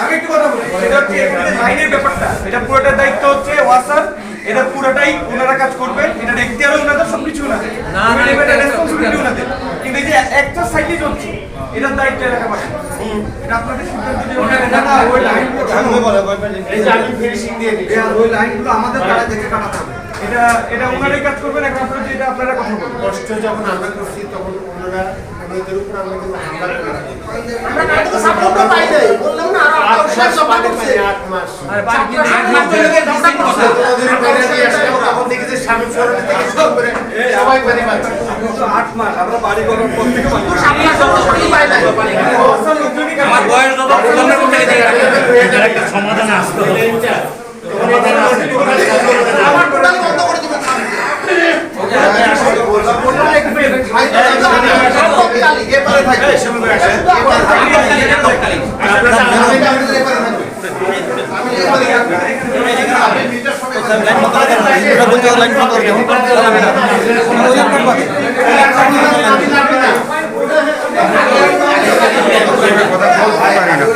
আমি একটু কথা বলি, এটা হচ্ছে লাইনের ব্যাপারটা, এটা পুরোটার দায়িত্ব হচ্ছে ওয়াসার, এটা পুরোটাই ওনারা কাজ করবেন, এটা এখতিয়ারও ওনাদের, সবকিছু ওনাদের, এটা রেসপন্সিবিলিটি ওনাদের। কিন্তু এই যে একটা সাইডে চলছে, এটার দায়িত্ব এলাকা পাশে, এটা আপনাদের সিদ্ধান্ত যে ওই লাইনগুলো এই যে আমি ফিনিশিং দিয়ে দিই, ওই লাইনগুলো আমাদের দ্বারা দেখে কাটাতে হবে। এটা ওনারাই কাজ করবেন। এখন আপনারা যেটা আপনারা কথা বলুন, কষ্ট যখন আমরা করছি তখন ওনারা আমাদের উপর আমরা কিন্তু হামলা করে আমরা কাটতে সাপোর্ট পাই নাই, বললাম না আর 8 মাস করছে 8 মাস আর বাকি 8 মাস ধরে ঝগড়া করছে তখন দেখি যে স্বামী শরণে থেকে শুরু করে সবাই পানি পাচ্ছে 8 মাস আমরা বাড়ি করার পর থেকে পাই নাই। আমার বয়স যত প্রজন্মের মধ্যে এটার একটা সমাধান আসতে হবে। আমার টোটাল বন্ধ করে দিবেন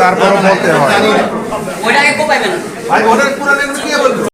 তারপরও বলতে হয় ওইটাকে কোপাইবেন ভাই ওদের পুরানো কি বলবো।